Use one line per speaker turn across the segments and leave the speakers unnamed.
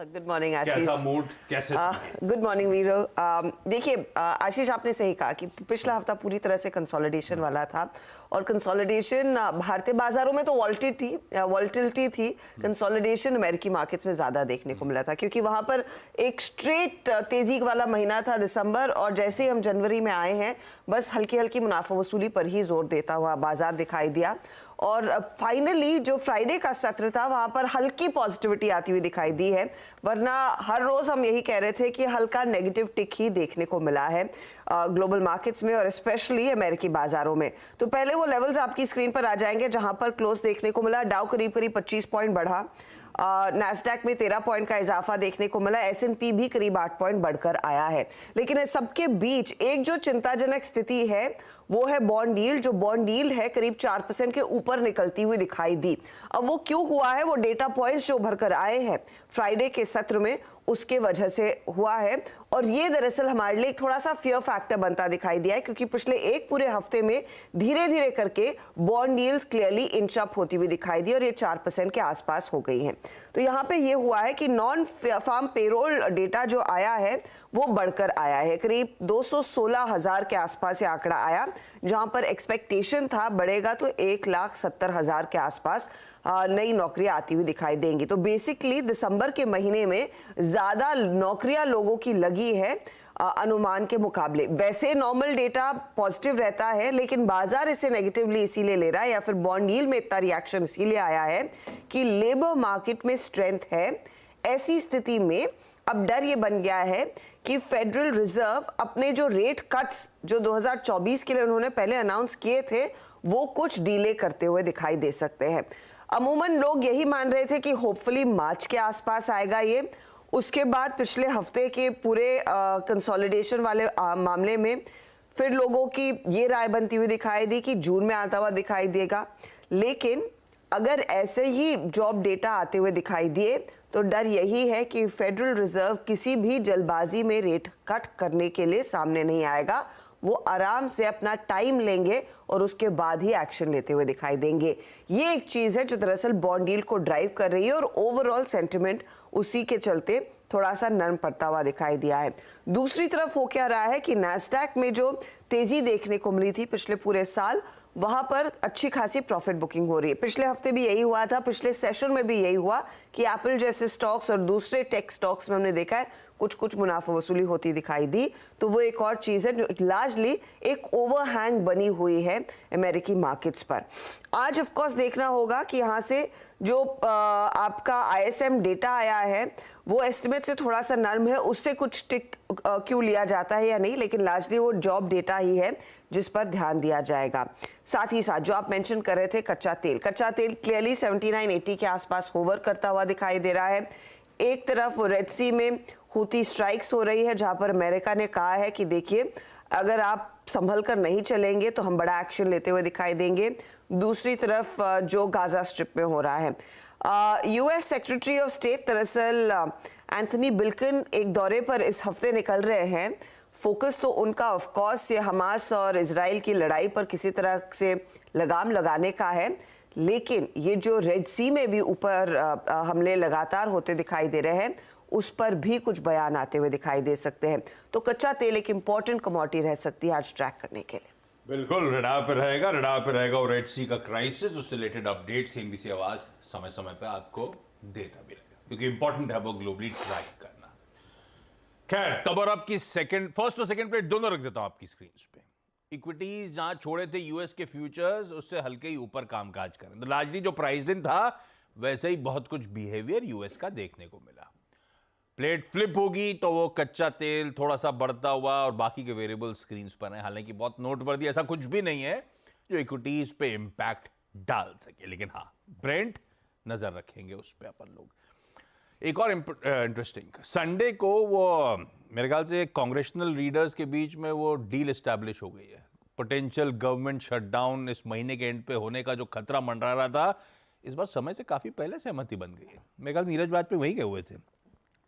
Good morning आशीष।
कैसा mood, कैसे?
Good morning वीरो। देखिए आशीष, आपने सही कहा कि पिछला हफ्ता पूरी तरह से कंसोलिडेशन वाला था और कंसोलिडेशन भारतीय बाजारों में तो वॉल्टिलिटी थी। कंसोलिडेशन अमेरिकी मार्केट्स में ज्यादा देखने को मिला था क्योंकि वहां पर एक स्ट्रेट तेजी वाला महीना था दिसंबर, और जैसे ही हम जनवरी में आए हैं बस हल्की हल्की मुनाफा वसूली पर ही जोर देता हुआ बाजार दिखाई दिया। और फाइनली जो फ्राइडे का सत्र था वहां पर हल्की पॉजिटिविटी आती हुई दिखाई दी है, वरना हर रोज हम यही कह रहे थे कि हल्का नेगेटिव टिक ही देखने को मिला है ग्लोबल मार्केट्स में और स्पेशली अमेरिकी बाजारों में। तो पहले वो लेवल्स आपकी स्क्रीन पर आ जाएंगे जहां पर क्लोज देखने को मिला। डाउ करीब करीब 25 पॉइंट बढ़ा, नैस्डैक में 13 पॉइंट का इजाफा देखने को मिला, S&P भी करीब 8 पॉइंट बढ़कर आया है। लेकिन इस सबके बीच एक जो चिंताजनक स्थिति है वो है बॉन्ड यील्ड। जो बॉन्ड यील्ड है करीब 4% के ऊपर निकलती हुई दिखाई दी। अब वो क्यों हुआ है? वो डेटा पॉइंट्स जो भरकर आए हैं फ्राइडे के सत्र में उसके वजह से हुआ है, और ये दरअसल हमारे लिए थोड़ा सा फियर फैक्टर बनता दिखाई दिया है क्योंकि पिछले एक पूरे हफ्ते में धीरे धीरे करके bond yields clearly inch up होती हुई दिखाई दी और ये 4% के आसपास हो गई हैं। तो यहाँ पे ये हुआ है कि नॉन फार्म पेरोल डेटा जो आया है वो बढ़कर आया है, करीब 216,000 के आसपास ये आंकड़ा आया, जहां पर एक्सपेक्टेशन था बढ़ेगा तो 1,70,000 के आसपास नई नौकरियां आती हुई दिखाई देंगी। तो बेसिकली दिसंबर के महीने में ज्यादा नौकरियां लोगों की लगी है अनुमान के मुकाबले। वैसे नॉर्मल डेटा पॉजिटिव रहता है लेकिन बाजार इसे नेगेटिवली इसीलिए ले रहा है, या फिर बॉन्ड यील्ड में इतना रिएक्शन इसीलिए आया है कि लेबर मार्केट में स्ट्रेंथ है। ऐसी स्थिति में अब डर ये बन गया है कि फेडरल रिजर्व अपने जो रेट कट्स जो 2024 के लिए उन्होंने पहले अनाउंस किए थे वो कुछ डिले करते हुए दिखाई दे सकते हैं। अमूमन लोग यही मान रहे थे कि होपफुली मार्च के आसपास आएगा ये। उसके बाद पिछले हफ्ते के पूरे कंसोलिडेशन वाले मामले में फिर लोगों की ये राय बनती हुई दिखाई दी कि जून में आता हुआ दिखाई देगा। लेकिन अगर ऐसे ही जॉब डेटा आते हुए दिखाई दिए तो डर यही है कि फेडरल रिजर्व किसी भी जल्दबाजी में रेट कट करने के लिए सामने नहीं आएगा। वो आराम से अपना टाइम लेंगे और उसके बाद ही एक्शन लेते हुए दिखाई देंगे। ये एक चीज है जो दरअसल बॉन्ड यील्ड को ड्राइव कर रही है और ओवरऑल सेंटिमेंट उसी के चलते थोड़ा सा नरम पड़ता हुआ दिखाई दिया है। दूसरी तरफ हो क्या रहा है कि नैस्डैक में जो तेजी देखने को मिली थी पिछले पूरे साल, वहां पर अच्छी खासी प्रॉफिट बुकिंग हो रही है। पिछले हफ्ते भी यही हुआ था, पिछले सेशन में भी यही हुआ कि एप्पल जैसे स्टॉक्स और दूसरे टेक स्टॉक्स में हमने देखा है कुछ मुनाफा वसूली होती दिखाई दी। तो वो एक और चीज है जो लार्जली एक ओवरहैंग बनी हुई है अमेरिकी मार्केट्स पर। आज ऑफ कोर्स देखना होगा कि यहाँ से जो आपका ISM डेटा आया है वो एस्टिमेट से थोड़ा सा नर्म है, उससे कुछ टिक क्यों लिया जाता है या नहीं, लेकिन लार्जली वो जॉब डेटा ही है जिस पर ध्यान दिया जाएगा। साथ ही साथ जो आप मेंशन कर रहे थे कच्चा तेल क्लियरली 79-80 के आसपास होवर करता हुआ दिखाई दे रहा है। एक तरफ रेड सी में हूती स्ट्राइक्स हो रही है जहां पर अमेरिका ने कहा है कि देखिए अगर आप संभल कर नहीं चलेंगे तो हम बड़ा एक्शन लेते हुए दिखाई देंगे। दूसरी तरफ जो गाजा स्ट्रिप में हो रहा है, US सेक्रेटरी ऑफ स्टेट दरअसल एंथनी बिल्किन एक दौरे पर इस हफ्ते निकल रहे हैं। फोकस तो उनका ऑफ कोर्स ये हमास और इजराइल की लड़ाई पर किसी तरह से लगाम लगाने का है, लेकिन ये जो रेड सी में भी ऊपर हमले लगातार होते दिखाई दे रहे हैं उस पर भी कुछ बयान आते हुए दिखाई दे सकते हैं। तो कच्चा तेल एक इंपॉर्टेंट कमोडिटी रह सकती है आज ट्रैक करने के लिए।
बिल्कुल रडार पे रहेगा और रेड सी का क्राइसिस, उससे रिलेटेड अपडेट CNBC आवाज समय समय पे आपको देता भी रहेगा क्योंकि इंपॉर्टेंट है वो ग्लोबली ट्रैक करना। खैर, तब और आपकी फर्स्ट और सेकंड प्लेट दोनों रख देता हूं आपकी स्क्रीन पे। इक्विटीज जहां छोड़े थे यूएस के फ्यूचर्स, उससे हल्के ही ऊपर कामकाज करें। तो लार्जली जो प्राइस दिन था वैसे ही बहुत कुछ बिहेवियर यूएस का देखने को मिला। प्लेट फ्लिप होगी तो वो कच्चा तेल थोड़ा सा बढ़ता हुआ और बाकी के वेरिएबल स्क्रीन पर है। हालांकि बहुत नोटवर्दी ऐसा कुछ भी नहीं है जो इक्विटीज पे इंपैक्ट डाल सके, लेकिन हाँ ब्रेंट नजर रखेंगे उस पर अपन लोग। एक और इंटरेस्टिंग, संडे को वो मेरे ख्याल से कांग्रेशनल लीडर्स के बीच में वो डील एस्टैब्लिश हो गई है। पोटेंशियल गवर्नमेंट शटडाउन इस महीने के एंड पे होने का जो खतरा मंडरा रहा था, इस बार समय से काफी पहले सहमति बन गई है। मेरे ख्याल नीरज वाजपेयी वही गए हुए थे।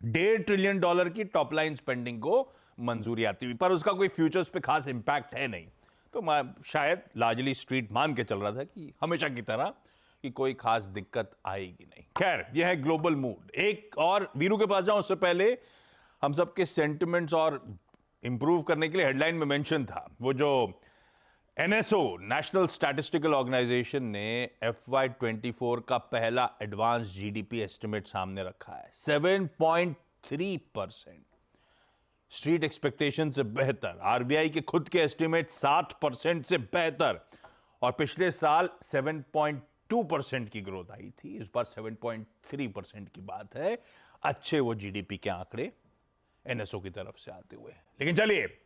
$1.5 ट्रिलियन की टॉप लाइन स्पेंडिंग को मंजूरी आती हुई, पर उसका कोई फ्यूचर्स पे खास इंपैक्ट है नहीं। तो शायद लार्जली स्ट्रीट मान के चल रहा था कि हमेशा की तरह कि कोई खास दिक्कत आएगी नहीं। खैर, यह है ग्लोबल मूड। एक और वीरू के पास जाऊं उससे पहले हम सबके सेंटिमेंट्स और इंप्रूव करने के लिए हेडलाइन में मेंशन था वो जो एनएसओ नेशनल स्टैटिस्टिकल ऑर्गेनाइजेशन ने FY24 का पहला एडवांस जीडीपी एस्टिमेट सामने रखा है। 7.3%, स्ट्रीट एक्सपेक्टेशन से बेहतर। आरबीआई के खुद के एस्टिमेट 7% से बेहतर, और पिछले साल 7.2% की ग्रोथ आई थी। इस बार 7.3% की बात है। अच्छे वो जीडीपी के आंकड़े एनएसओ की तरफ से आते हुए। लेकिन चलिए